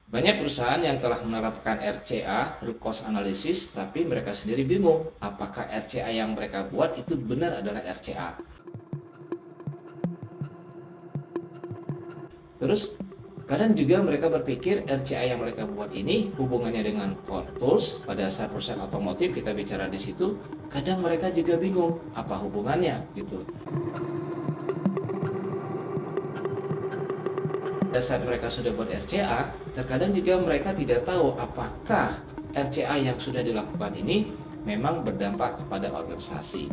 Banyak perusahaan yang telah menerapkan RCA, root cause analysis, tapi mereka sendiri bingung apakah RCA yang mereka buat itu benar adalah RCA. Terus kadang juga mereka berpikir RCA yang mereka buat ini hubungannya dengan core tools. Pada saat perusahaan otomotif kita bicara di situ, kadang mereka juga bingung apa hubungannya gitu. Pada saat mereka sudah buat RCA, terkadang juga mereka tidak tahu apakah RCA yang sudah dilakukan ini memang berdampak kepada organisasi.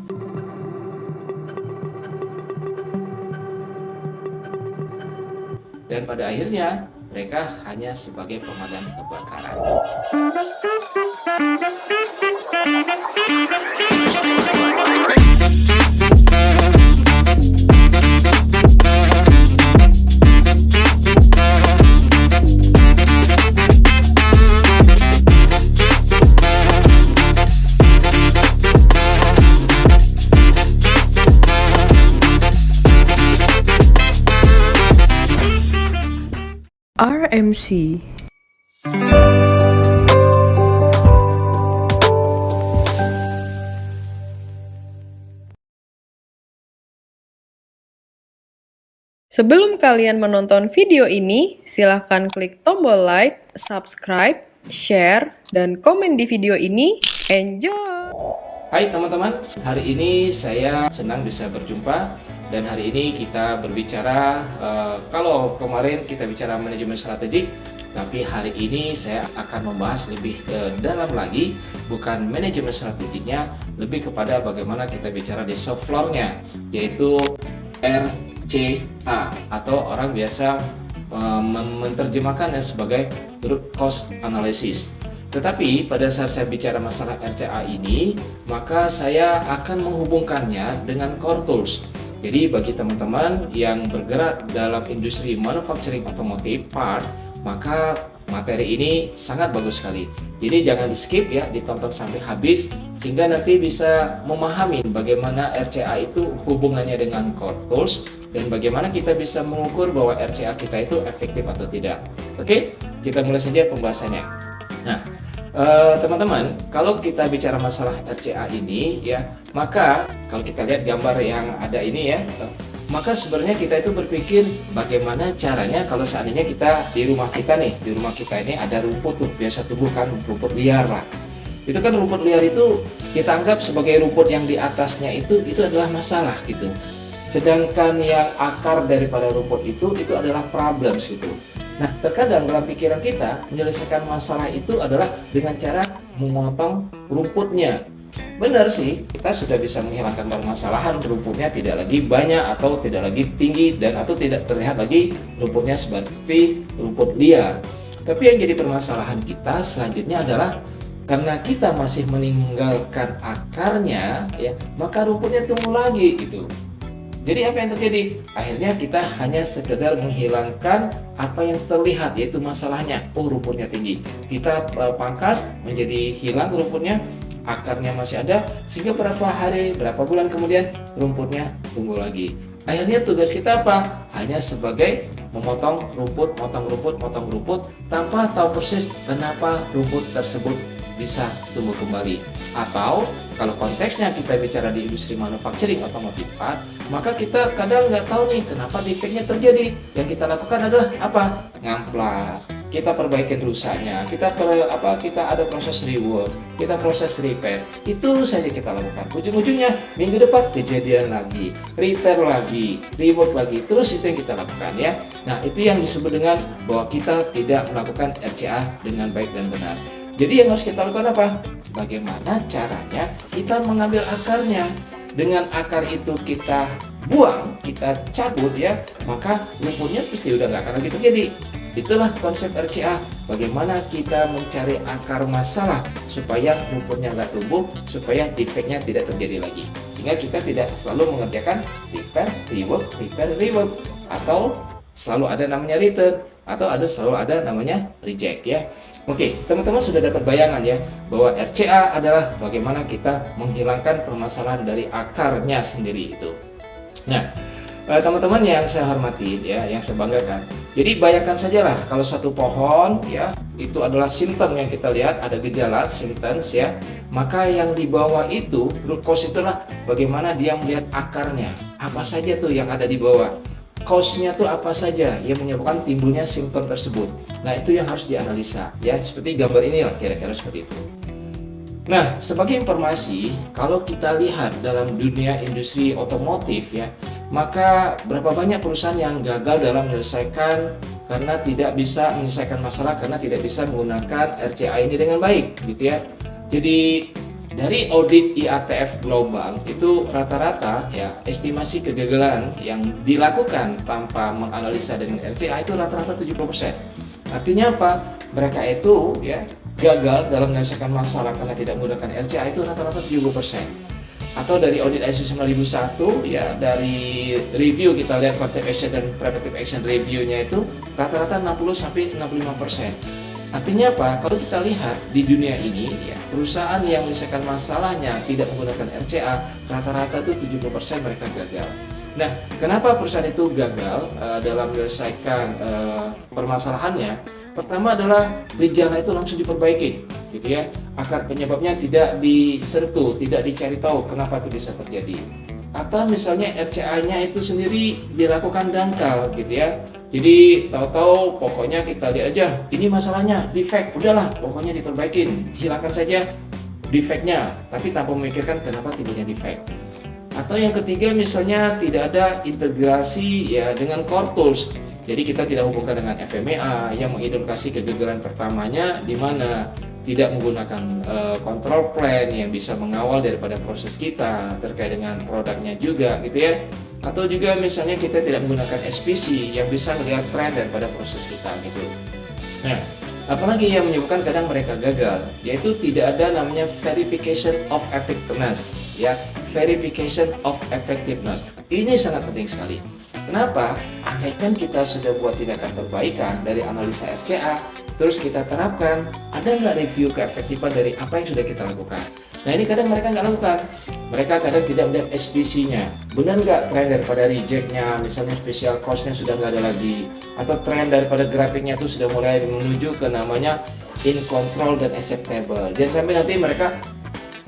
Dan pada akhirnya mereka hanya sebagai pemadam kebakaran. RMC. Sebelum kalian menonton video ini, silahkan klik tombol like, subscribe, share, dan komen di video ini. Enjoy! Hai teman-teman, hari ini saya senang bisa berjumpa dan hari ini kita berbicara kalau kemarin kita bicara manajemen strategik, tapi hari ini saya akan membahas lebih dalam lagi, bukan manajemen strategiknya, lebih kepada bagaimana kita bicara di soft floor-nya, yaitu RCA atau orang biasa menerjemahkannya sebagai root cause analysis. Tetapi pada saat saya bicara masalah RCA ini, maka saya akan menghubungkannya dengan core tools. Jadi bagi teman-teman yang bergerak dalam industri manufacturing otomotif part, maka materi ini sangat bagus sekali. Jadi jangan di skip ya, ditonton sampai habis sehingga nanti bisa memahami bagaimana RCA itu hubungannya dengan core tools dan bagaimana kita bisa mengukur bahwa RCA kita itu efektif atau tidak. Oke, kita mulai saja pembahasannya. Nah, teman-teman, kalau kita bicara masalah RCA ini ya, maka kalau kita lihat gambar yang ada ini ya, maka sebenarnya kita itu berpikir bagaimana caranya kalau seandainya kita di rumah kita nih, di rumah kita ini ada rumput tuh, biasa tumbuh kan rumput liar lah. Itu kan rumput liar itu kita anggap sebagai rumput yang di atasnya itu adalah masalah gitu. Sedangkan yang akar daripada rumput itu adalah problems gitu. Nah, terkadang dalam pikiran kita menyelesaikan masalah itu adalah dengan cara memotong rumputnya. Benar sih, kita sudah bisa menghilangkan permasalahan, rumputnya tidak lagi banyak atau tidak lagi tinggi dan atau tidak terlihat lagi rumputnya seperti rumput liar. Tapi yang jadi permasalahan kita selanjutnya adalah karena kita masih meninggalkan akarnya ya, maka rumputnya tumbuh lagi gitu. Jadi apa yang terjadi? Akhirnya kita hanya sekedar menghilangkan apa yang terlihat, yaitu masalahnya. Oh, rumputnya tinggi. Kita pangkas menjadi hilang rumputnya, akarnya masih ada, sehingga berapa hari, berapa bulan kemudian rumputnya tumbuh lagi. Akhirnya tugas kita apa? Hanya sebagai memotong rumput, motong rumput, tanpa tahu persis kenapa rumput tersebut bisa tumbuh kembali. Atau kalau konteksnya kita bicara di industri manufacturing otomotif part, maka kita kadang nggak tahu nih kenapa defeknya terjadi. Yang kita lakukan adalah apa? Ngamplas. Kita perbaikin rusaknya. Kita ada proses rework, kita proses repair. Itu saja kita lakukan. Ujung-ujungnya minggu depan kejadian lagi, repair lagi, rework lagi. Terus itu yang kita lakukan ya. Nah, itu yang disebut dengan bahwa kita tidak melakukan RCA dengan baik dan benar. Jadi yang harus kita lakukan apa? Bagaimana caranya kita mengambil akarnya. Dengan akar itu kita buang, kita cabut ya, maka rumputnya pasti udah nggak akan lagi terjadi. Itulah konsep RCA. Bagaimana kita mencari akar masalah supaya rumputnya nggak tumbuh, supaya defeknya tidak terjadi lagi. Sehingga kita tidak selalu mengerjakan repair, rework, atau selalu ada namanya return, atau selalu ada namanya reject ya. Oke, teman-teman sudah dapat bayangan ya bahwa RCA adalah bagaimana kita menghilangkan permasalahan dari akarnya sendiri itu. Nah, Teman-teman yang saya hormati ya, yang saya banggakan. Jadi bayangkan sajalah kalau suatu pohon ya itu adalah simptom yang kita lihat, ada gejala symptoms ya, maka yang di bawah itu root cause itulah bagaimana dia melihat akarnya, apa saja tuh yang ada di bawah, cause-nya tuh apa saja yang menyebabkan timbulnya simptom tersebut. Nah itu yang harus dianalisa ya, seperti gambar inilah kira-kira seperti itu. Nah, sebagai informasi, kalau kita lihat dalam dunia industri otomotif ya, maka berapa banyak perusahaan yang gagal dalam menyelesaikan karena tidak bisa menyelesaikan masalah karena tidak bisa menggunakan RCA ini dengan baik, gitu ya. Jadi dari audit IATF global itu rata-rata ya estimasi kegagalan yang dilakukan tanpa menganalisa dengan RCA itu rata-rata 70%. Artinya apa? Mereka itu ya gagal dalam menyelesaikan masalah karena tidak menggunakan RCA itu rata-rata 70%. Atau dari audit ISO 9001 ya, dari review kita lihat corrective action dan preventive action review-nya itu rata-rata 60 sampai 65%. Artinya apa? Kalau kita lihat di dunia ini ya, perusahaan yang menyelesaikan masalahnya tidak menggunakan RCA rata-rata itu 70% mereka gagal. Nah, kenapa perusahaan itu gagal dalam menyelesaikan permasalahannya? Pertama adalah gejala itu langsung diperbaiki, gitu ya. Akar penyebabnya tidak disentuh, tidak dicari tahu kenapa itu bisa terjadi. Atau misalnya RCA-nya itu sendiri dilakukan dangkal, gitu ya. Jadi tahu-tahu pokoknya kita lihat aja, ini masalahnya defect, udahlah pokoknya diperbaikin, hilangkan saja defectnya, tapi tanpa memikirkan kenapa timbulnya defect. Atau yang ketiga misalnya tidak ada integrasi ya dengan core tools. Jadi kita tidak hubungkan dengan FMEA yang mengidentifikasi kegagalan pertamanya di mana tidak menggunakan control plan yang bisa mengawal daripada proses kita terkait dengan produknya juga, gitu ya. Atau juga misalnya kita tidak menggunakan SPC yang bisa melihat tren daripada proses kita, gitu. Nah, apalagi yang menyebabkan kadang mereka gagal, yaitu tidak ada namanya verification of effectiveness, ya, verification of effectiveness. Ini sangat penting sekali. Kenapa? Andaikan kita sudah buat tindakan perbaikan dari analisa RCA, terus kita terapkan, ada nggak review keefektifan dari apa yang sudah kita lakukan? Nah ini kadang mereka nggak lakukan. Mereka kadang tidak melihat SPC-nya. Benar nggak tren daripada reject-nya, misalnya special cost-nya sudah nggak ada lagi, atau tren daripada grafiknya itu sudah mulai menuju ke namanya in control dan acceptable. Jangan sampai nanti mereka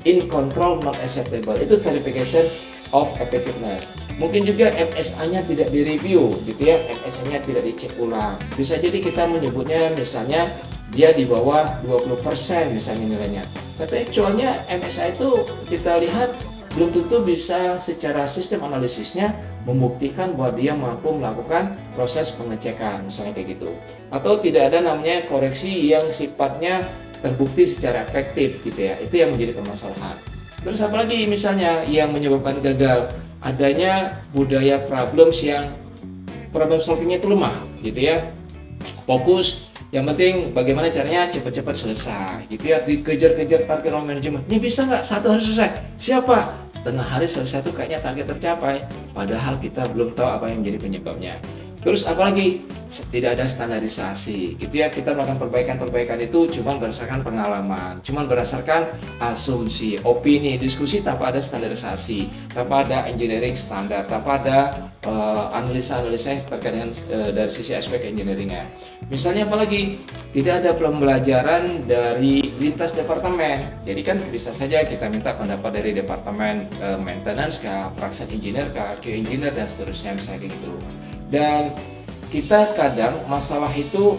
in control not acceptable. Itu verification of effectiveness. Mungkin juga MSA-nya tidak direview, gitu ya, MSA-nya tidak dicek ulang. Bisa jadi kita menyebutnya misalnya dia di bawah 20% misalnya nilainya. Tapi actualnya MSA itu kita lihat belum tentu bisa secara sistem analisisnya membuktikan bahwa dia mampu melakukan proses pengecekan, misalnya kayak gitu. Atau tidak ada namanya koreksi yang sifatnya terbukti secara efektif, gitu ya. Itu yang menjadi permasalahan. Terus apalagi misalnya yang menyebabkan gagal, adanya budaya problems yang problem solvingnya itu lemah, gitu ya. Fokus, yang penting bagaimana caranya cepat-cepat selesai, gitu ya. Dikejar-kejar target manajemen. Ini bisa nggak satu hari selesai? Siapa? Setengah hari selesai tuh kayaknya target tercapai. Padahal kita belum tahu apa yang menjadi penyebabnya. Terus apalagi tidak ada standarisasi, gitu ya. Kita melakukan perbaikan-perbaikan itu cuma berdasarkan pengalaman, cuma berdasarkan asumsi, opini, diskusi tanpa ada standarisasi, tanpa ada engineering standar, tanpa ada analisa-analisa yang terkait dengan dari sisi aspek engineeringnya. Misalnya apalagi tidak ada pembelajaran dari lintas departemen. Jadi kan bisa saja kita minta pendapat dari departemen maintenance kah, production engineer kah, QA engineer dan seterusnya misalnya gitu. Dan kita kadang masalah itu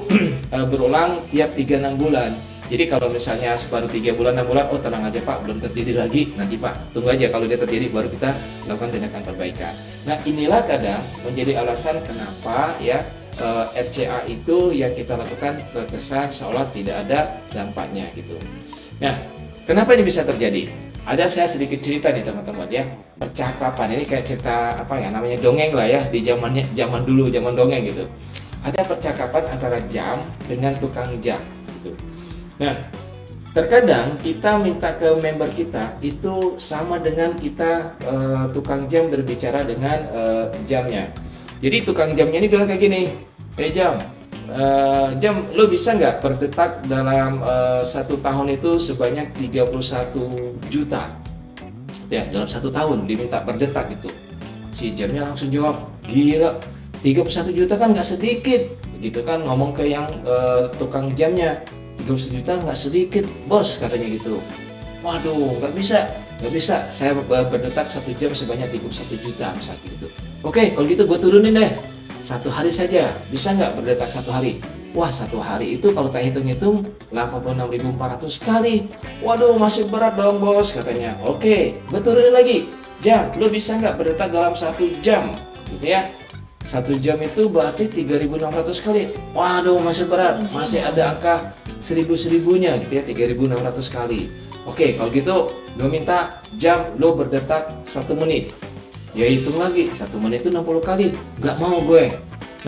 berulang tiap 3-6 bulan. Jadi kalau misalnya baru 3 bulan 6 bulan, oh tenang aja Pak, belum terjadi lagi, nanti Pak tunggu aja kalau dia terjadi baru kita lakukan tindakan perbaikan. Nah inilah kadang menjadi alasan kenapa ya RCA itu yang kita lakukan terkesan seolah tidak ada dampaknya gitu. Nah kenapa ini bisa terjadi? Ada saya sedikit cerita nih teman-teman ya, percakapan ini kayak cerita apa ya namanya dongeng lah ya, di zaman dulu, zaman dongeng gitu. Ada percakapan antara jam dengan tukang jam gitu. Nah, terkadang kita minta ke member kita itu sama dengan kita tukang jam berbicara dengan jamnya. Jadi tukang jamnya ini bilang kayak gini, jam, lo bisa nggak per detak dalam 1 tahun itu sebanyak 31 juta? Ya, dalam 1 tahun diminta per detak gitu. Si jamnya langsung jawab, gila 31 juta kan nggak sedikit, gitu kan, ngomong ke yang tukang jamnya, 31 juta nggak sedikit bos, katanya gitu. Waduh, nggak bisa, saya berdetak 1 jam sebanyak 31 juta misalnya gitu. Oke, kalau gitu gue turunin deh, 1 hari saja, bisa nggak berdetak 1 hari? Wah, 1 hari itu kalau tak hitung-hitung 86.400 kali. Waduh, masih berat dong bos, katanya. Oke, gue turunin lagi, jam, lu bisa nggak berdetak dalam 1 jam, gitu ya. 1 jam itu berarti 3.600 kali. Waduh, masih berat, masih ada angka seribunya gitu ya, 3.600 kali. Oke, kalau gitu gue minta jam lo berdetak 1 menit. Ya hitung lagi, 1 menit itu 60 kali. Nggak mau gue.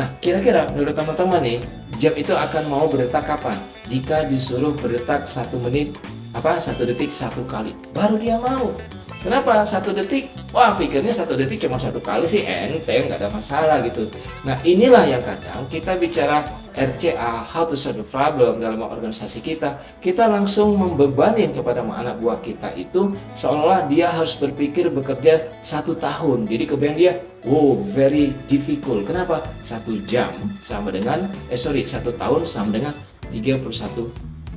Nah, kira-kira menurut teman-teman nih, jam itu akan mau berdetak kapan? Jika disuruh berdetak 1 menit, 1 detik 1 kali, baru dia mau. Kenapa 1 detik? Wah, pikirnya 1 detik cuma 1 kali sih, enteng, nggak ada masalah gitu. Nah, inilah yang kadang kita bicara RCA, how to solve the problem dalam organisasi kita langsung membebanin kepada anak buah kita itu seolah dia harus berpikir bekerja 1 tahun. Jadi kebayang dia, very difficult. Kenapa? 1 jam sama dengan, 1 tahun sama dengan 31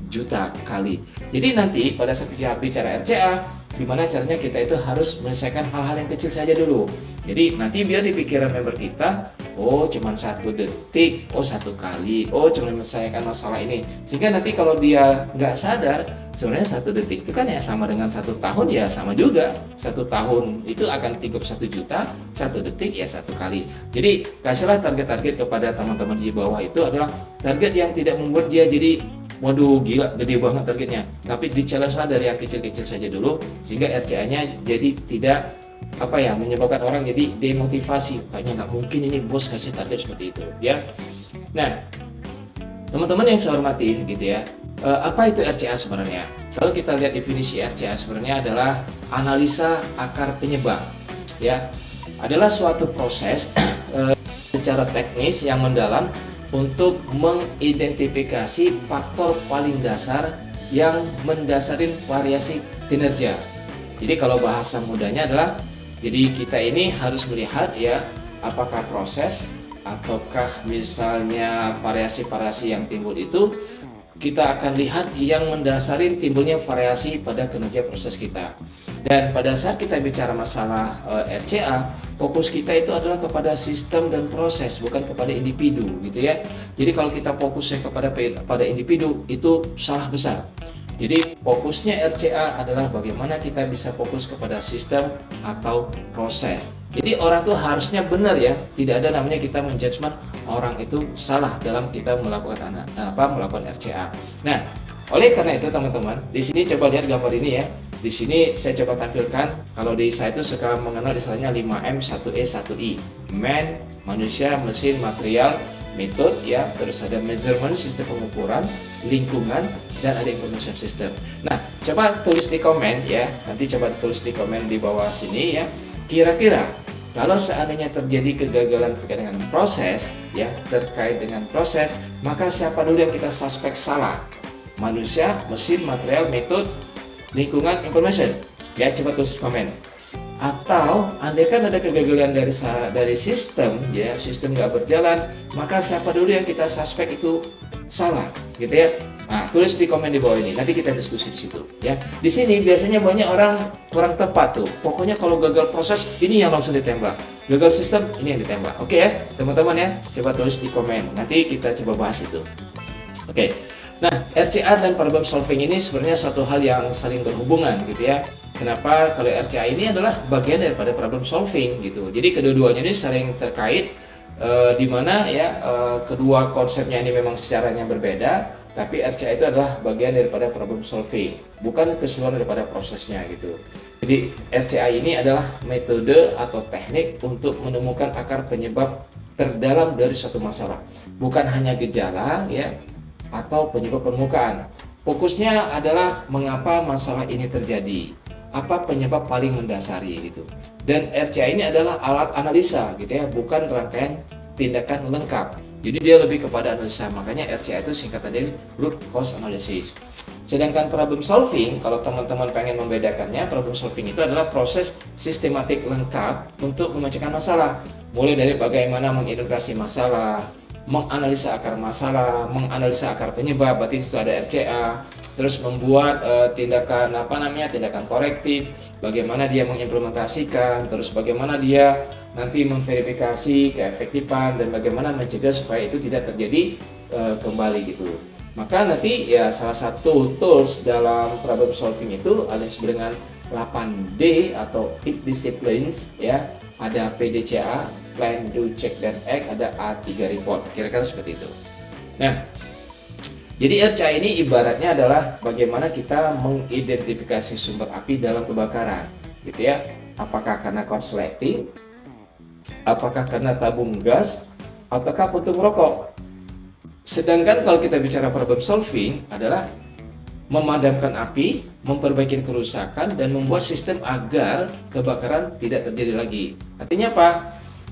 juta kali. Jadi nanti pada saat kita bicara RCA, gimana caranya kita itu harus menyelesaikan hal-hal yang kecil saja dulu. Jadi nanti biar di pikiran member kita, cuman 1 detik, 1 kali, cuma menyelesaikan masalah ini. Sehingga nanti kalau dia nggak sadar, sebenarnya 1 detik itu kan ya sama dengan 1 tahun, ya sama juga. 1 tahun itu akan 31 juta, 1 detik ya 1 kali. Jadi kasihlah target-target kepada teman-teman di bawah, itu adalah target yang tidak membuat dia jadi waduh gila gede banget targetnya, tapi di challenge dari yang kecil-kecil saja dulu, sehingga RCA-nya jadi tidak menyebabkan orang jadi demotivasi, kayaknya nggak mungkin ini bos kasih target seperti itu ya. Nah, teman-teman yang saya hormatin gitu ya, apa itu RCA sebenarnya? Kalau kita lihat definisi RCA sebenarnya adalah analisa akar penyebab ya, adalah suatu proses secara teknis yang mendalam untuk mengidentifikasi faktor paling dasar yang mendasarin variasi kinerja. Jadi kalau bahasa mudahnya adalah, jadi kita ini harus melihat ya, apakah proses ataukah misalnya variasi-variasi yang timbul itu, kita akan lihat yang mendasari timbulnya variasi pada kinerja proses kita. Dan pada saat kita bicara masalah RCA, fokus kita itu adalah kepada sistem dan proses, bukan kepada individu gitu ya. Jadi kalau kita fokusnya kepada individu, itu salah besar. Jadi fokusnya RCA adalah bagaimana kita bisa fokus kepada sistem atau proses. Jadi orang tuh harusnya benar ya, tidak ada namanya kita menjudgment orang itu salah dalam kita melakukan RCA. Nah, oleh karena itu teman-teman, di sini coba lihat gambar ini ya. Di sini saya coba tampilkan, kalau di saya itu suka mengenal istilahnya 5M 1E 1I. Man, manusia, mesin, material, metode ya, terus ada measurement, sistem pengukuran, lingkungan, dan ada information system. Nah, coba tulis di komen ya, nanti coba tulis di komen di bawah sini ya, kira-kira kalau seandainya terjadi kegagalan terkait dengan proses ya, maka siapa dulu yang kita suspek salah? Manusia, mesin, material, metode, lingkungan, information ya, coba tulis di komen. Atau andaikan ada kegagalan dari sistem ya, sistem nggak berjalan, maka siapa dulu yang kita suspek itu salah gitu ya. Nah, tulis di komen di bawah ini, nanti kita diskusi di situ ya. Di sini biasanya banyak orang kurang tepat tuh, pokoknya kalau gagal proses ini yang langsung ditembak, gagal sistem ini yang ditembak. Oke ya teman-teman ya, coba tulis di komen, nanti kita coba bahas itu. Oke. Nah, RCA dan problem solving ini sebenarnya suatu hal yang saling berhubungan gitu ya. Kenapa? Kalau RCA ini adalah bagian daripada problem solving gitu. Jadi kedua-duanya ini saling terkait, di mana ya kedua konsepnya ini memang secaranya berbeda, tapi RCA itu adalah bagian daripada problem solving, bukan keseluruhan daripada prosesnya gitu. Jadi RCA ini adalah metode atau teknik untuk menemukan akar penyebab terdalam dari suatu masalah, bukan hanya gejala ya atau penyebab permukaan. Fokusnya adalah mengapa masalah ini terjadi, apa penyebab paling mendasari gitu. Dan RCA ini adalah alat analisa gitu ya, bukan rangkaian tindakan lengkap. Jadi dia lebih kepada analisa, makanya RCA itu singkatan dari root cause analysis. Sedangkan problem solving, kalau teman-teman pengen membedakannya, problem solving itu adalah proses sistematik lengkap untuk memecahkan masalah. Mulai dari bagaimana mengidentifikasi masalah, menganalisa akar masalah, menganalisa akar penyebab, berarti itu ada RCA, terus membuat tindakan korektif, bagaimana dia mengimplementasikan, terus bagaimana dia nanti memverifikasi keefektifan dan bagaimana mencegah supaya itu tidak terjadi kembali gitu. Maka nanti ya salah satu tools dalam problem solving itu ada yang disebut dengan 8D atau 8 disciplines ya. Ada PDCA, plan, do, check, dan act, ada A3 report. Kira-kira seperti itu. Nah, jadi RCA ini ibaratnya adalah bagaimana kita mengidentifikasi sumber api dalam kebakaran, gitu ya. Apakah karena korsleting, apakah karena tabung gas, ataukah puntung rokok. Sedangkan kalau kita bicara problem solving adalah memadamkan api, memperbaiki kerusakan, dan membuat sistem agar kebakaran tidak terjadi lagi. Artinya apa?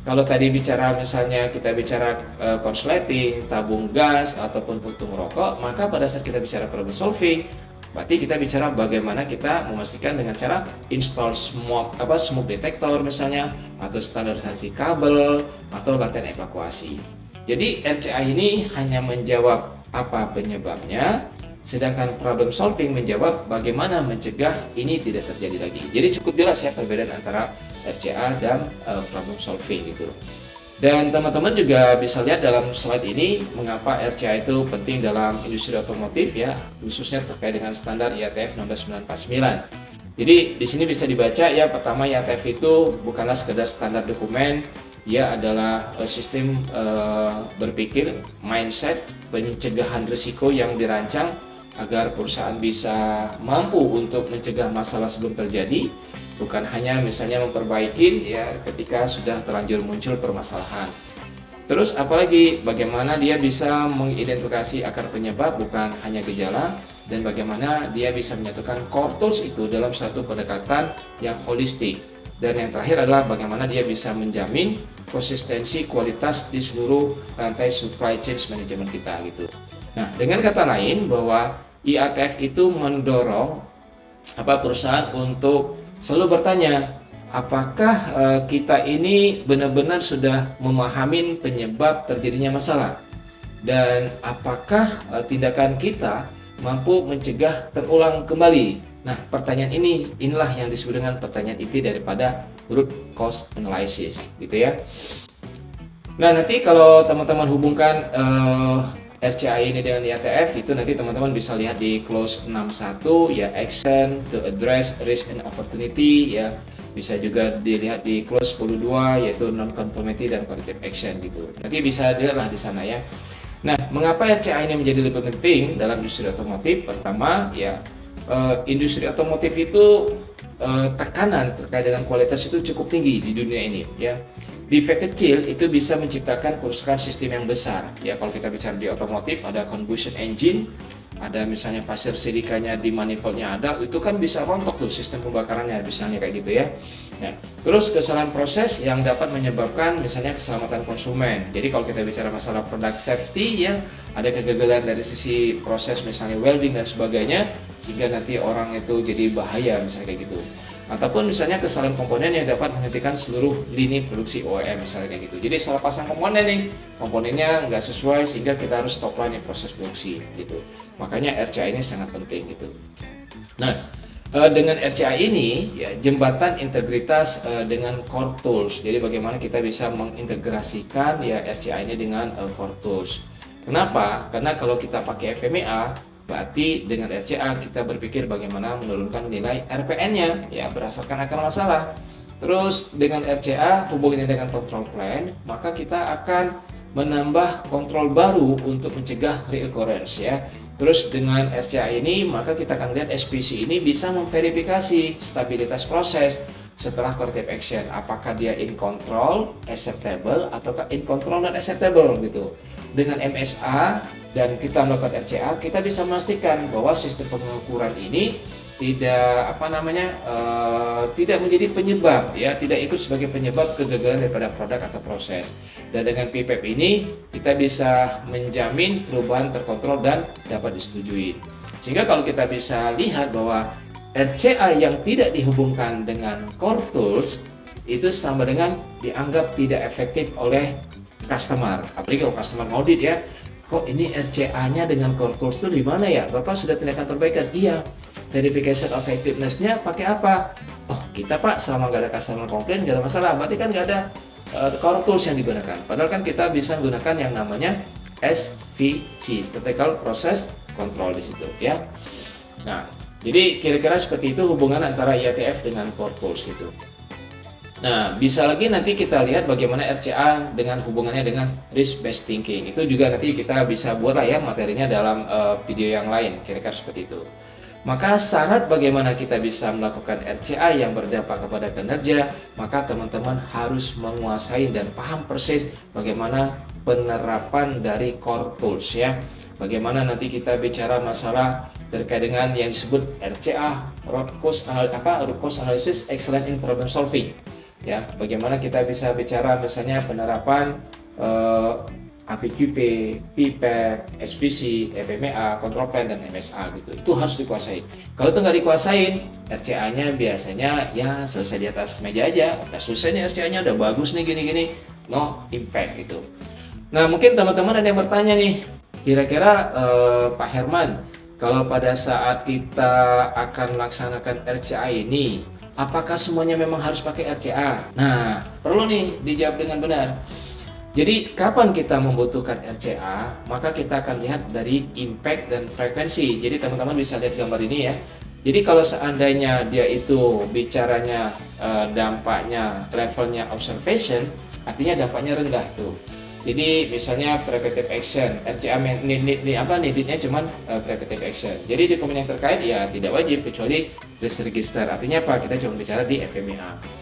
Kalau tadi misalnya kita bicara korsleting, tabung gas, ataupun puntung rokok, maka pada saat kita bicara problem solving, berarti kita bicara bagaimana kita memastikan dengan cara install smoke detector misalnya, atau standarisasi kabel, atau latihan evakuasi. Jadi RCA ini hanya menjawab apa penyebabnya, sedangkan problem solving menjawab bagaimana mencegah ini tidak terjadi lagi. Jadi cukup jelas ya perbedaan antara RCA dan problem solving gitu. Dan teman-teman juga bisa lihat dalam slide ini mengapa RCA itu penting dalam industri otomotif ya, khususnya terkait dengan standar IATF 19949. Jadi di sini bisa dibaca ya, pertama IATF itu bukanlah sekedar standar dokumen. Dia adalah sistem berpikir, mindset, pencegahan risiko yang dirancang agar perusahaan bisa mampu untuk mencegah masalah sebelum terjadi, bukan hanya misalnya memperbaiki ya ketika sudah terlanjur muncul permasalahan. Terus apalagi bagaimana dia bisa mengidentifikasi akar penyebab bukan hanya gejala, dan bagaimana dia bisa menyatukan core tools itu dalam satu pendekatan yang holistik. Dan yang terakhir adalah bagaimana dia bisa menjamin konsistensi kualitas di seluruh rantai supply chain management kita gitu. Nah, dengan kata lain bahwa IATF itu mendorong perusahaan untuk selalu bertanya, apakah kita ini benar-benar sudah memahami penyebab terjadinya masalah, dan apakah tindakan kita mampu mencegah terulang kembali. Nah, pertanyaan inilah yang disebut dengan pertanyaan inti daripada root cause analysis, gitu ya. Nah, nanti kalau teman-teman hubungkan RCA ini dengan IATF, itu nanti teman-teman bisa lihat di clause 61 ya, action to address risk and opportunity ya. Bisa juga dilihat di clause 10.2 yaitu non conformity dan corrective action gitu. Nanti bisa dilihat lah di sana ya. Nah, mengapa RCA ini menjadi lebih penting dalam industri otomotif? Pertama ya, industri otomotif itu tekanan terkait dengan kualitas itu cukup tinggi di dunia ini ya. Defect kecil itu bisa menciptakan kerusakan sistem yang besar ya. Kalau kita bicara di otomotif ada combustion engine, ada misalnya pasir silikanya di manifoldnya ada, itu kan bisa rontok tuh sistem pembakarannya misalnya kayak gitu ya. Nah, terus kesalahan proses yang dapat menyebabkan misalnya keselamatan konsumen. Jadi kalau kita bicara masalah product safety ya, ada kegagalan dari sisi proses misalnya welding dan sebagainya, sehingga nanti orang itu jadi bahaya misalnya kayak gitu. Ataupun misalnya kesalahan komponen yang dapat menghentikan seluruh lini produksi OEM misalnya kayak gitu. Jadi salah pasang komponen nih, komponennya nggak sesuai sehingga kita harus stop line proses produksi gitu. Makanya RCA ini sangat penting gitu. Nah, dengan RCA ini ya, jembatan integritas dengan core tools. Jadi bagaimana kita bisa mengintegrasikan ya RCA ini dengan core tools. Kenapa? Karena kalau kita pakai FMEA, berarti dengan RCA kita berpikir bagaimana menurunkan nilai RPN-nya ya berdasarkan akar masalah. Terus dengan RCA hubungannya dengan control plan, maka kita akan menambah kontrol baru untuk mencegah reoccurrence ya. Terus dengan RCA ini maka kita akan lihat SPC ini bisa memverifikasi stabilitas proses setelah corrective action, apakah dia in control, acceptable, ataukah in control dan acceptable gitu. Dengan MSA dan kita melakukan RCA, kita bisa memastikan bahwa sistem pengukuran ini tidak menjadi penyebab, ya, tidak ikut sebagai penyebab kegagalan daripada produk atau proses. Dan dengan PPAP ini kita bisa menjamin perubahan terkontrol dan dapat disetujui. Sehingga kalau kita bisa lihat bahwa RCA yang tidak dihubungkan dengan core tools itu sama dengan dianggap tidak efektif oleh customer. Apalagi kalau customer audit, ya, kok ini RCA-nya dengan core tools itu di mana ya? Bapak sudah tindakan perbaikan? Iya. Verification effectiveness-nya pakai apa? Oh, kita Pak selama nggak ada customer complaint nggak ada masalah. Berarti kan nggak ada core tools yang digunakan. Padahal kan kita bisa menggunakan yang namanya SVC, Statistical Process Control di situ, ya. Nah, jadi kira-kira seperti itu hubungan antara IATF dengan core tools gitu. Nah, bisa lagi nanti kita lihat bagaimana RCA dengan hubungannya dengan risk based thinking. Itu juga nanti kita bisa buat lah ya materinya dalam video yang lain, kira-kira seperti itu. Maka syarat bagaimana kita bisa melakukan RCA yang berdampak kepada kinerja, maka teman-teman harus menguasai dan paham persis bagaimana penerapan dari core tools, ya. Bagaimana nanti kita bicara masalah terkait dengan yang disebut RCA, root cause analysis excellent in problem solving. Ya, bagaimana kita bisa bicara misalnya penerapan APQP, PPAP, SPC, FMEA, control plan, dan MSA gitu. Itu harus dikuasai. Kalau itu nggak dikuasain, RCA-nya biasanya ya selesai di atas meja aja. Udah selesai nih RCA-nya, udah bagus nih gini-gini, no impact gitu. Nah, mungkin teman-teman ada yang bertanya nih, kira-kira Pak Herman, kalau pada saat kita akan melaksanakan RCA ini, apakah semuanya memang harus pakai RCA? Nah, perlu nih dijawab dengan benar. Jadi kapan kita membutuhkan RCA, maka kita akan lihat dari impact dan frekuensi. Jadi teman-teman bisa lihat gambar ini, ya. Jadi kalau seandainya dia itu bicaranya dampaknya levelnya observation, artinya dampaknya rendah tuh. Jadi misalnya preventive action, RCA needed-nya cuman preventive action. Jadi dokumen yang terkait ya tidak wajib kecuali risk register. Artinya apa? Kita cuma bicara di FMEA.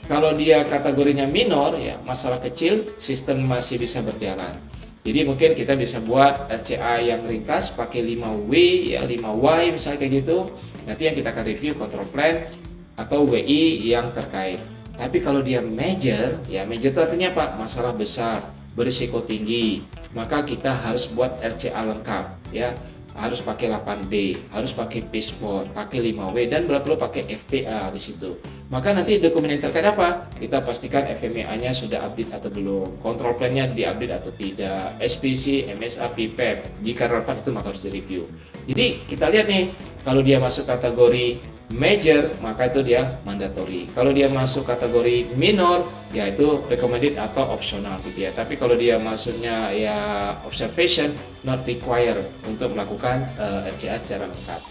Kalau dia kategorinya minor, ya masalah kecil, sistem masih bisa berjalan. Jadi mungkin kita bisa buat RCA yang ringkas pakai 5W, ya 5Y misalnya kayak gitu. Nanti yang kita akan review control plan atau WI yang terkait. Tapi kalau dia major, ya major itu artinya apa? Masalah besar, berisiko tinggi, maka kita harus buat RCA lengkap, ya. Harus pakai 8D, harus pakai PISPOR, pakai 5W, dan perlu pakai FTA di situ. Maka nanti dokumen yang terkait apa? Kita pastikan FMEA-nya sudah update atau belum, kontrol plan-nya diupdate atau tidak, SPC, MSA, PPAP, jika relevan itu maka harus direview. Jadi kita lihat nih, kalau dia masuk kategori major, maka itu dia mandatory. Kalau dia masuk kategori minor, ya itu recommended atau optional gitu ya. Tapi kalau dia masuknya ya observation, not required untuk melakukan RCA secara lengkap.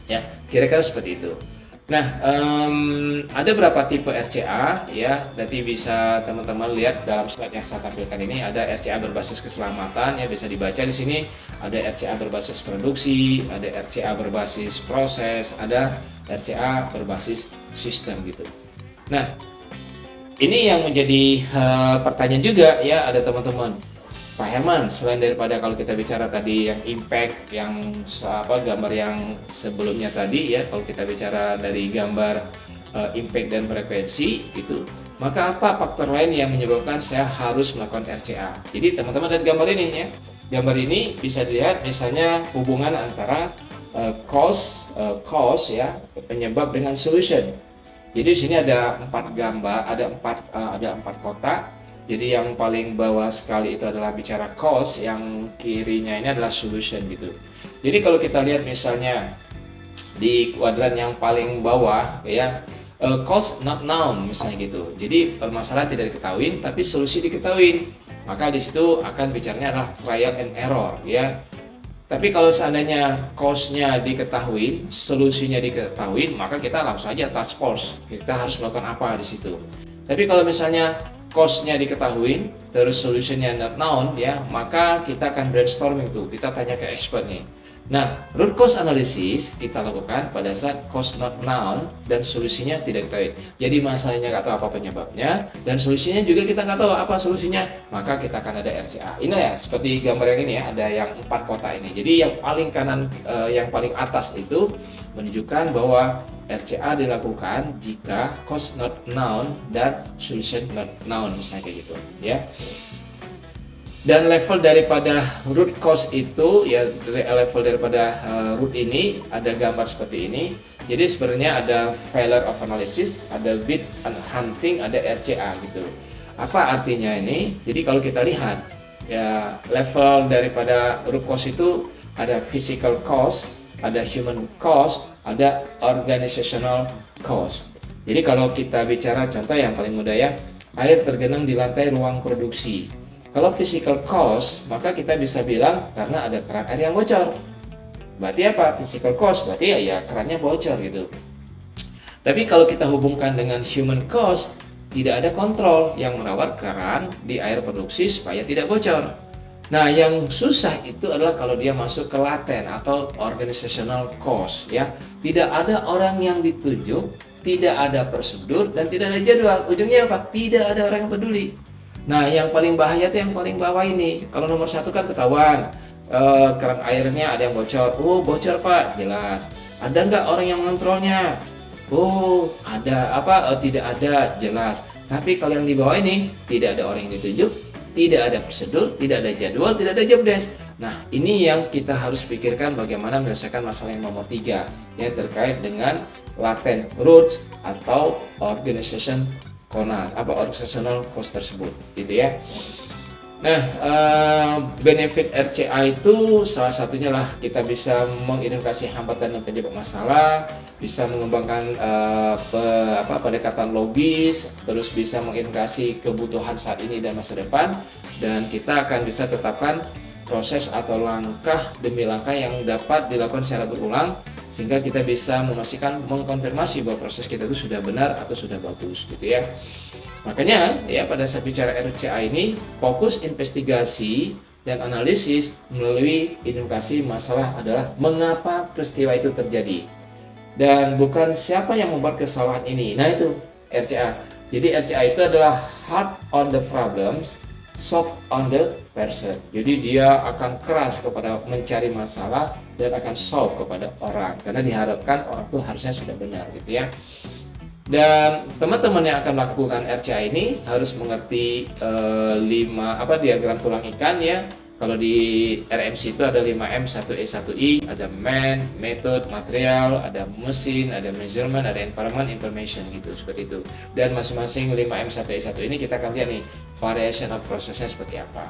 Ya, kira-kira seperti itu. Nah, ada berapa tipe RCA, ya? Nanti bisa teman-teman lihat dalam slide yang saya tampilkan ini. Ada RCA berbasis keselamatan, ya bisa dibaca di sini. Ada RCA berbasis produksi, ada RCA berbasis proses, ada RCA berbasis sistem gitu. Nah, ini yang menjadi pertanyaan juga, ya, ada teman-teman. Pak Herman, selain daripada kalau kita bicara tadi yang impact, yang gambar yang sebelumnya tadi, ya, kalau kita bicara dari gambar impact dan frekuensi gitu, maka apa faktor lain yang menyebabkan saya harus melakukan RCA? Jadi teman-teman lihat gambar ini, ya. Gambar ini bisa dilihat misalnya hubungan antara cause ya, penyebab dengan solution. Jadi di sini ada 4 gambar, ada 4 kotak. Jadi yang paling bawah sekali itu adalah bicara cause, yang kirinya ini adalah solution gitu. Jadi kalau kita lihat misalnya di kuadran yang paling bawah, ya, cause not known misalnya gitu. Jadi permasalahan tidak diketahui tapi solusi diketahui. Maka di situ akan bicaranya adalah trial and error, ya. Tapi kalau seandainya cause-nya diketahui, solusinya diketahui, maka kita langsung aja task force. Kita harus melakukan apa di situ. Tapi kalau misalnya cause-nya diketahui, terus solution-nya not known, ya, maka kita akan brainstorming tuh. Kita tanya ke expert nih. Nah, root cause analysis kita lakukan pada saat cause not known dan solusinya tidak diketahui. Jadi masalahnya nggak tahu apa penyebabnya dan solusinya juga kita nggak tahu apa solusinya. Maka kita akan ada RCA. Ini ya seperti gambar yang ini ya, ada yang 4 kotak ini. Jadi yang paling kanan, yang paling atas itu menunjukkan bahwa RCA dilakukan jika cause not known dan solution not known, misalnya kayak gitu ya. Dan level daripada root cause itu ya, level daripada root ini ada gambar seperti ini. Jadi sebenarnya ada failure of analysis, ada bit hunting, ada RCA gitu. Apa artinya ini? Jadi kalau kita lihat ya, level daripada root cause itu ada physical cause, ada human cause, ada organizational cause. Jadi kalau kita bicara contoh yang paling mudah ya, air tergenang di lantai ruang produksi. Kalau physical cause, maka kita bisa bilang karena ada keran air yang bocor. Berarti apa? Physical cause, berarti ya kerannya bocor gitu. Tapi kalau kita hubungkan dengan human cause, tidak ada kontrol yang merawat keran di air produksi supaya tidak bocor. Nah, yang susah itu adalah kalau dia masuk ke laten atau organizational cause ya. Tidak ada orang yang ditunjuk, tidak ada prosedur, dan tidak ada jadwal. Ujungnya apa? Tidak ada orang yang peduli. Nah, yang paling bahaya itu yang paling bawah ini. Kalau nomor 1 kan ketahuan, keran airnya ada yang bocor. Oh, bocor Pak, jelas. Ada nggak orang yang mengontrolnya? Oh, ada apa? Tidak ada, jelas. Tapi kalau yang di bawah ini tidak ada orang yang ditunjuk, tidak ada prosedur, tidak ada jadwal, tidak ada job desk. Nah, ini yang kita harus pikirkan bagaimana menyelesaikan masalah yang nomor 3 yang terkait dengan latent roots atau organizational cost tersebut, gitu ya. Nah, benefit RCA itu salah satunya lah kita bisa mengidentifikasi hambatan dan penyebab masalah, bisa mengembangkan pendekatan logis, terus bisa mengidentifikasi kebutuhan saat ini dan masa depan, dan kita akan bisa tetapkan proses atau langkah demi langkah yang dapat dilakukan secara berulang sehingga kita bisa memastikan, mengkonfirmasi bahwa proses kita itu sudah benar atau sudah bagus, gitu ya. Makanya ya pada saat bicara RCA ini fokus investigasi dan analisis melalui identifikasi masalah adalah mengapa peristiwa itu terjadi dan bukan siapa yang membuat kesalahan ini. Nah, itu RCA. Jadi RCA itu adalah hard on the problems, soft on the person. Jadi dia akan keras kepada mencari masalah dan akan soft kepada orang karena diharapkan orang itu harusnya sudah benar, gitu ya. Dan teman-teman yang akan melakukan RCA ini harus mengerti 5 diagram tulang ikan ya. Kalau di RMC itu ada 5M, 1E, 1I, ada man, method, material, ada mesin, ada measurement, ada environment, information gitu, seperti itu. Dan masing-masing 5M, 1E, 1I ini kita akan lihat nih variation of prosesnya seperti apa.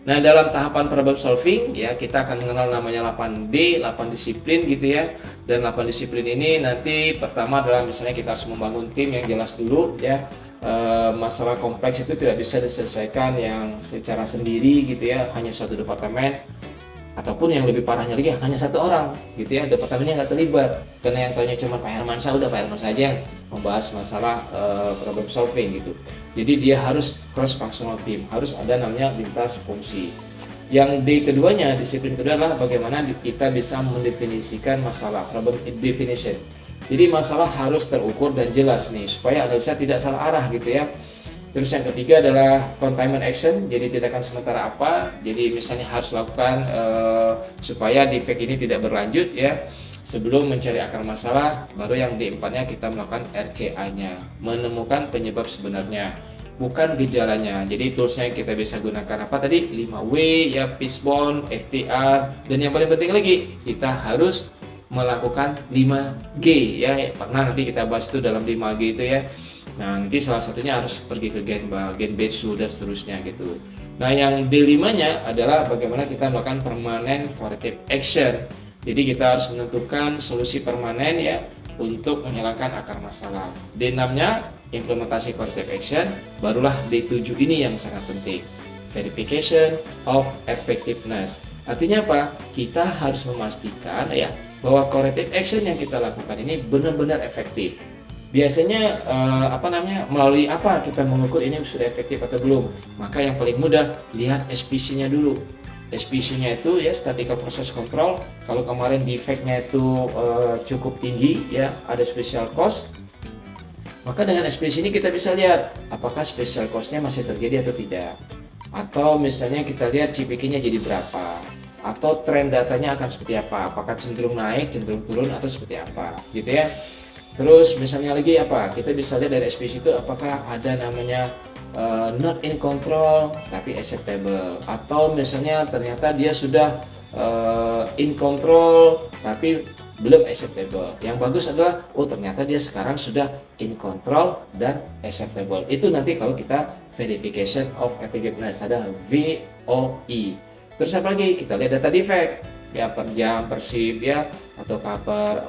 Nah, dalam tahapan problem solving ya kita akan mengenal namanya 8D, 8 disiplin gitu ya. Dan 8 disiplin ini nanti pertama adalah misalnya kita harus membangun tim yang jelas dulu ya. Masalah kompleks itu tidak bisa diselesaikan yang secara sendiri gitu ya, hanya suatu departemen, ataupun yang lebih parahnya lagi hanya satu orang gitu ya, departemennya nggak terlibat karena yang tahunya cuma Pak Hermansyah, udah Pak Hermansyah saja yang membahas masalah problem solving gitu. Jadi dia harus cross functional team, harus ada namanya lintas fungsi. Yang keduanya, disiplin kedua adalah bagaimana kita bisa mendefinisikan masalah, problem definition. Jadi masalah harus terukur dan jelas nih supaya analisa tidak salah arah gitu ya. Terus yang ketiga adalah containment action, jadi tindakan sementara apa, jadi misalnya harus lakukan supaya defect ini tidak berlanjut ya. Sebelum mencari akar masalah, baru yang D4-nya kita melakukan RCA-nya, menemukan penyebab sebenarnya, bukan gejalanya. Jadi toolsnya yang kita bisa gunakan apa tadi? 5W ya, Fishbone, FTR, dan yang paling penting lagi, kita harus melakukan 5G ya. Pernah nanti kita bahas itu dalam 5G itu ya. Nah, nanti salah satunya harus pergi ke Genba, Genbetsu dan seterusnya gitu. Nah, yang D5-nya adalah bagaimana kita melakukan permanent corrective action. Jadi kita harus menentukan solusi permanen ya untuk menghilangkan akar masalah. D6-nya implementasi corrective action, barulah D7 ini yang sangat penting. Verification of effectiveness. Artinya apa? Kita harus memastikan ya bahwa corrective action yang kita lakukan ini benar-benar efektif. Biasanya melalui apa kita mengukur ini sudah efektif atau belum? Maka yang paling mudah lihat SPC-nya dulu. SPC-nya itu ya statical process control. Kalau kemarin defect-nya itu cukup tinggi ya, ada special cost. Maka dengan SPC ini kita bisa lihat apakah special cost-nya masih terjadi atau tidak. Atau misalnya kita lihat CPK-nya jadi berapa. Atau tren datanya akan seperti apa. Apakah cenderung naik, cenderung turun atau seperti apa gitu ya. Terus misalnya lagi apa? Kita bisa lihat dari SPC itu apakah ada namanya not in control tapi acceptable, atau misalnya ternyata dia sudah in control tapi belum acceptable. Yang bagus adalah ternyata dia sekarang sudah in control dan acceptable. Itu nanti kalau kita verification of effectiveness, ada VOE. Terus apa lagi? Kita lihat data defect ya, per jam, per shift ya, atau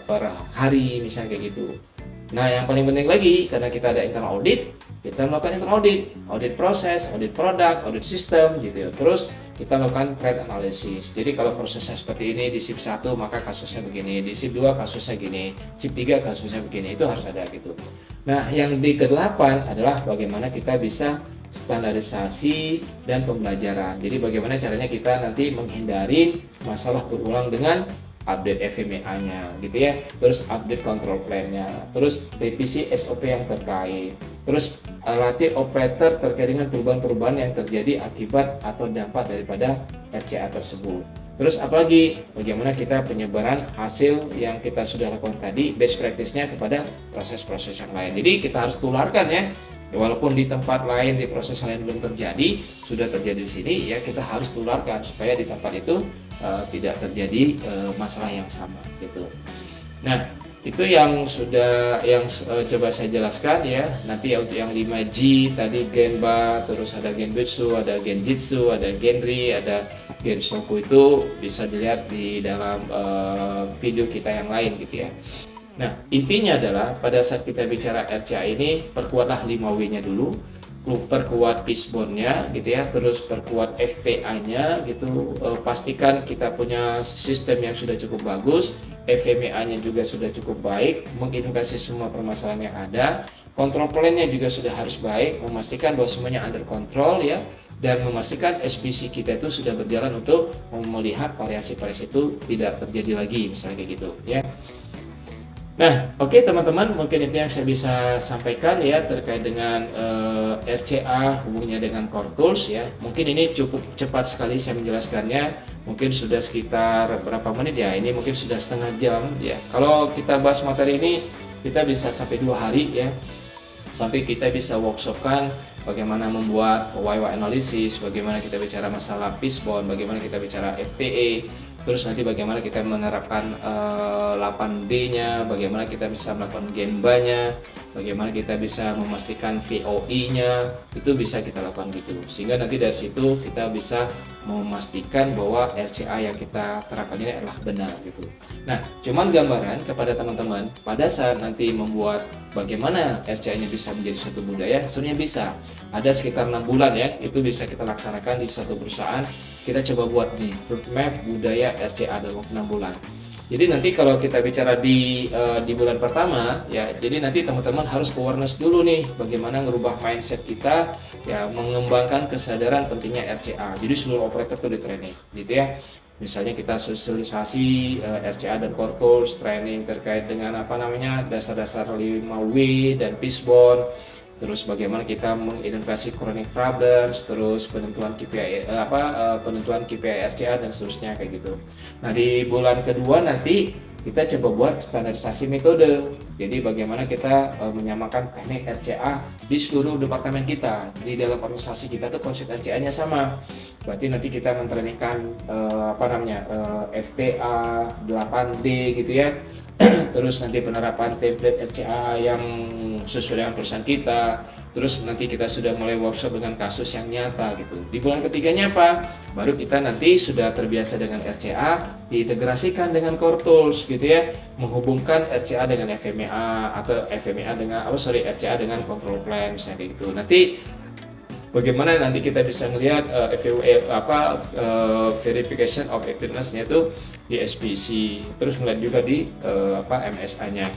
per hari misalnya kayak gitu. Nah, yang paling penting lagi, karena kita ada internal audit, kita melakukan internal audit proses, audit produk, audit sistem gitu ya. Terus kita melakukan trend analysis. Jadi kalau prosesnya seperti ini di shift 1 maka kasusnya begini, di shift 2 kasusnya gini, shift 3 kasusnya begini, itu harus ada gitu. Nah, yang di ke-8 adalah bagaimana kita bisa standarisasi dan pembelajaran. Jadi bagaimana caranya kita nanti menghindari masalah berulang dengan update FMEA-nya gitu ya, terus update control plan-nya, terus revisi SOP yang terkait, terus latih operator terkait dengan perubahan-perubahan yang terjadi akibat atau dampak daripada RCA tersebut. Terus apalagi bagaimana kita penyebaran hasil yang kita sudah lakukan tadi, best practice-nya kepada proses-proses yang lain. Jadi kita harus tularkan ya. Walaupun di tempat lain, di proses lain belum terjadi, sudah terjadi di sini ya, kita harus tularkan supaya di tempat itu tidak terjadi masalah yang sama gitu. Nah, itu yang sudah coba saya jelaskan ya. Nanti untuk yang 5G tadi Genba, terus ada Genbutsu, ada Genjitsu, ada Genri, ada Gensoku, itu bisa dilihat di dalam video kita yang lain gitu ya. Nah, intinya adalah pada saat kita bicara RCA ini, perkuatlah 5W-nya dulu, perkuat fishbone-nya gitu ya, terus perkuat FTA-nya gitu, pastikan kita punya sistem yang sudah cukup bagus, FMEA-nya juga sudah cukup baik, mengidentifikasi semua permasalahan yang ada, kontrol plan-nya juga sudah harus baik, memastikan bahwa semuanya under control ya, dan memastikan SPC kita itu sudah berjalan untuk melihat variasi-variasi itu tidak terjadi lagi, misalnya kayak gitu ya. Nah, oke teman-teman, mungkin itu yang saya bisa sampaikan ya terkait dengan RCA hubungannya dengan Core Tools ya. Mungkin ini cukup cepat sekali saya menjelaskannya. Mungkin sudah sekitar berapa menit ya? Ini mungkin sudah setengah jam ya. Kalau kita bahas materi ini kita bisa sampai 2 hari ya. Sampai kita bisa workshopkan bagaimana membuat YY analysis, bagaimana kita bicara masalah fishbone, bagaimana kita bicara FTA. Terus nanti bagaimana kita menerapkan 8D-nya, bagaimana kita bisa melakukan Genba-nya, bagaimana kita bisa memastikan VOE-nya, itu bisa kita lakukan gitu. Sehingga nanti dari situ kita bisa memastikan bahwa RCA yang kita terapkan ini adalah benar gitu. Nah, cuman gambaran kepada teman-teman pada saat nanti membuat bagaimana RCA-nya bisa menjadi suatu budaya, sebenarnya bisa. Ada sekitar 6 bulan ya, itu bisa kita laksanakan di suatu perusahaan. Kita coba buat nih roadmap budaya RCA dalam 6 bulan. Jadi nanti kalau kita bicara di bulan pertama ya, jadi nanti teman-teman harus awareness dulu nih bagaimana ngerubah mindset kita ya, mengembangkan kesadaran pentingnya RCA. Jadi seluruh operator itu di training gitu ya. Misalnya kita sosialisasi RCA dan Core Tools, training terkait dengan apa namanya dasar-dasar 5W dan fishbone. Terus bagaimana kita mengidentifikasi chronic problems, terus penentuan KPI penentuan KPI RCA dan seterusnya kayak gitu. Nah, di bulan kedua nanti kita coba buat standarisasi metode. Jadi bagaimana kita menyamakan teknik RCA di seluruh departemen kita. Di dalam organisasi kita tuh konsep RCA-nya sama. Berarti nanti kita mentrainingkan FTA 8D gitu ya. Terus nanti penerapan template RCA yang sesuai dengan perusahaan kita. Terus nanti kita sudah mulai workshop dengan kasus yang nyata gitu. Di bulan ketiganya apa? Baru kita nanti sudah terbiasa dengan RCA, diintegrasikan dengan Core Tools gitu ya, menghubungkan RCA dengan FMEA atau FMEA dengan RCA dengan control plan misalnya kayak gitu. Nanti bagaimana nanti kita bisa melihat verification of effectiveness-nya itu di SPC, terus melihat juga di MSA-nya.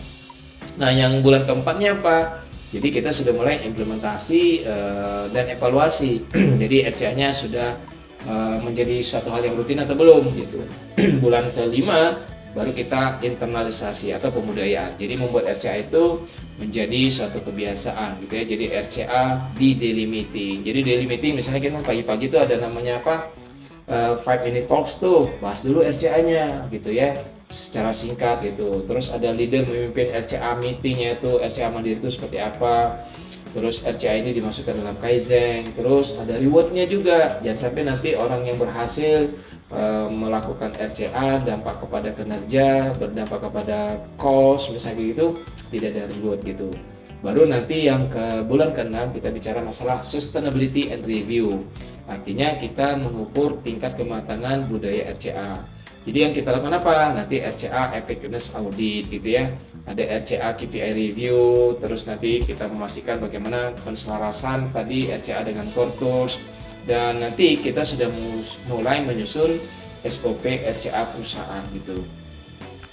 Nah, yang bulan keempatnya apa? Jadi kita sudah mulai implementasi dan evaluasi. Jadi RCA-nya sudah menjadi suatu hal yang rutin atau belum gitu. Bulan kelima baru kita internalisasi atau pembudayaan. Jadi membuat RCA itu menjadi suatu kebiasaan gitu ya. Jadi RCA di daily meeting. Jadi daily meeting misalnya kita pagi-pagi itu ada namanya apa? 5 minute talks tuh, bahas dulu RCA-nya gitu ya, secara singkat gitu. Terus ada leader memimpin RCA meetingnya itu, RCA mandiri itu seperti apa. Terus RCA ini dimasukkan dalam Kaizen. Terus ada rewardnya juga. Jangan sampai nanti orang yang berhasil melakukan RCA dampak kepada kinerja, berdampak kepada cost misalnya gitu, tidak ada reward gitu. Baru nanti yang ke bulan ke-6 kita bicara masalah sustainability and review. Artinya kita mengukur tingkat kematangan budaya RCA. Jadi yang kita lakukan apa? Nanti RCA effectiveness audit gitu ya. Ada RCA KPI review, terus nanti kita memastikan bagaimana penselarasan tadi RCA dengan core tools, dan nanti kita sudah mulai menyusun SOP RCA perusahaan gitu.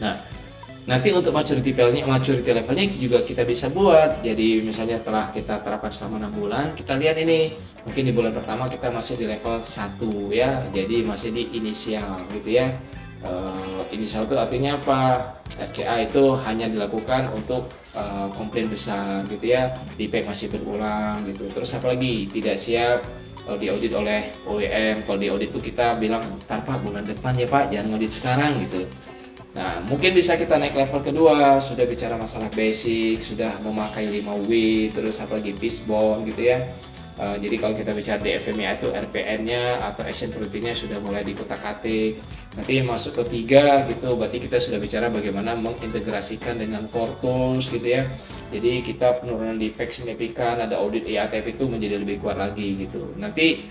Nah, nanti untuk maturity levelnya juga kita bisa buat. Jadi misalnya setelah kita terapkan selama 6 bulan, kita lihat ini mungkin di bulan pertama kita masih di level 1 ya, jadi masih di inisial gitu ya. Inisial itu artinya apa? RCA itu hanya dilakukan untuk komplain besar gitu ya, defect masih berulang gitu. Terus apalagi tidak siap diaudit oleh OEM. Kalau diaudit itu kita bilang ntar Pak, bulan depan ya Pak, jangan audit sekarang gitu. Nah, mungkin bisa kita naik level kedua, sudah bicara masalah basic, sudah memakai 5W, terus apalagi fishbone gitu ya. Jadi kalau kita bicara di FMEA itu RPN-nya atau action routine-nya sudah mulai dikutak-atik. Nanti masuk ke 3 gitu, berarti kita sudah bicara bagaimana mengintegrasikan dengan core tools gitu ya. Jadi kita penurunan defect signifikan, ada audit IATF itu menjadi lebih kuat lagi gitu. Nanti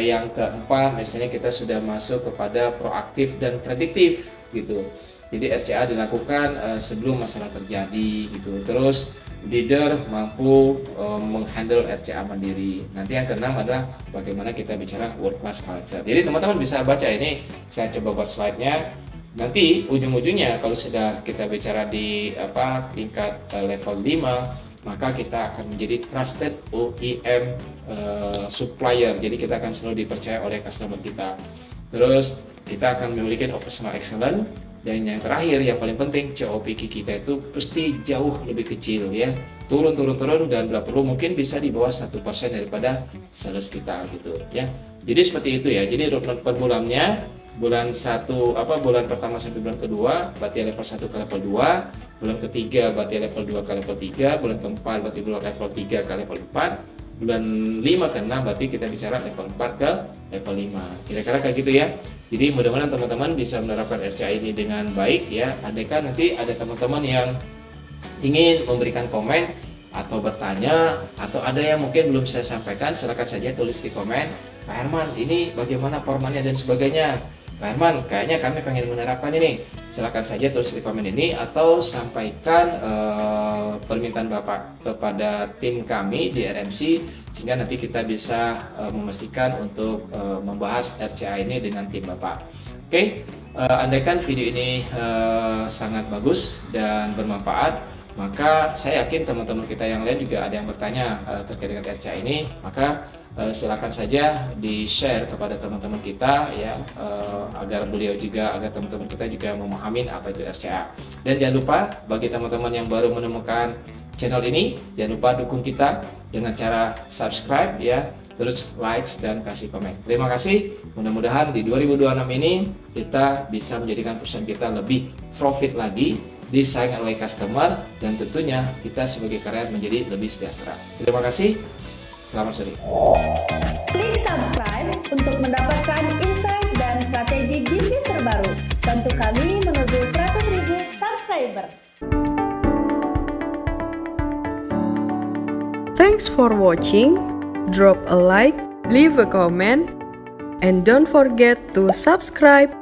yang keempat misalnya kita sudah masuk kepada proaktif dan prediktif gitu. Jadi RCA dilakukan sebelum masalah terjadi gitu. Terus leader mampu menghandle RCA mandiri. Nanti yang keenam adalah bagaimana kita bicara world class culture. Jadi teman-teman bisa baca ini, saya coba buat slide-nya. Nanti ujung-ujungnya kalau sudah kita bicara di tingkat level 5, maka kita akan menjadi trusted OEM supplier. Jadi kita akan selalu dipercaya oleh customer kita. Terus kita akan memiliki operational excellence. Dan yang terakhir, yang paling penting, COPQ kita itu pasti jauh lebih kecil ya, turun dan bila perlu mungkin bisa di bawah 1% daripada sales kita gitu ya. Jadi seperti itu ya. Jadi roadmap per bulannya, bulan pertama sampai bulan kedua berarti level 1 ke level 2, bulan ketiga berarti level 2 ke level 3, bulan keempat berarti level 3 ke level 4, bulan 5 ke 6 berarti kita bicara level 4 ke level 5. Kira-kira kayak gitu ya. Jadi mudah-mudahan teman-teman bisa menerapkan RCA ini dengan baik ya. Andaikan nanti ada teman-teman yang ingin memberikan komen atau bertanya, atau ada yang mungkin belum saya sampaikan, silakan saja tulis di komen. Pak Herman, ini bagaimana formatnya dan sebagainya. Pak Herman, kayaknya kami pengen menerapkan ini. Silakan saja tulis di komen ini atau sampaikan permintaan Bapak kepada tim kami di RMC, sehingga nanti kita bisa memastikan untuk membahas RCA ini dengan tim Bapak. Oke, andaikan video ini sangat bagus dan bermanfaat, maka saya yakin teman-teman kita yang lain juga ada yang bertanya terkait dengan RCA ini, maka silakan saja di-share kepada teman-teman kita ya, agar teman-teman kita juga memahami apa itu RCA. Dan jangan lupa bagi teman-teman yang baru menemukan channel ini, jangan lupa dukung kita dengan cara subscribe ya, terus likes dan kasih komen. Terima kasih. Mudah-mudahan di 2026 ini kita bisa menjadikan perusahaan kita lebih profit lagi, disayang oleh customer, dan tentunya kita sebagai karyawan menjadi lebih sejahtera. Terima kasih. Selamat sore. Klik subscribe untuk mendapatkan insight dan strategi bisnis terbaru. Bantu kami menuju 100.000 subscriber. Thanks for watching. Drop a like, leave a comment, and don't forget to subscribe.